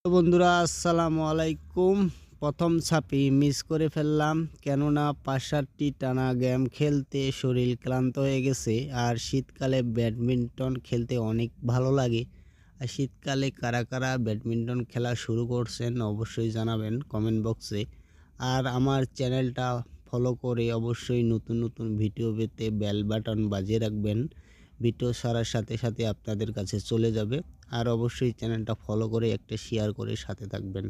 তো বন্ধুরা আসসালামু আলাইকুম। প্রথম ছাপি মিস করে ফেললাম, কেননা ৫-৭টি টানা গেম খেলতে শরীর ক্লান্ত হয়ে গেছে। আর শীতকালে ব্যাডমিন্টন খেলতে অনেক ভালো লাগে। আর শীতকালে কারা কারা ব্যাডমিন্টন খেলা শুরু করছেন অবশ্যই জানাবেন কমেন্ট বক্সে। আর আমার চ্যানেলটা ফলো করে অবশ্যই নতুন নতুন ভিডিও পেতে বেল বাটন বাজিয়ে রাখবেন। ভিডিও ছাড়ার সাথে সাথে আপনাদের কাছে চলে যাবে। আর অবশ্যই চ্যানেলটা ফলো করে একটা শেয়ার করে সাথে থাকবেন।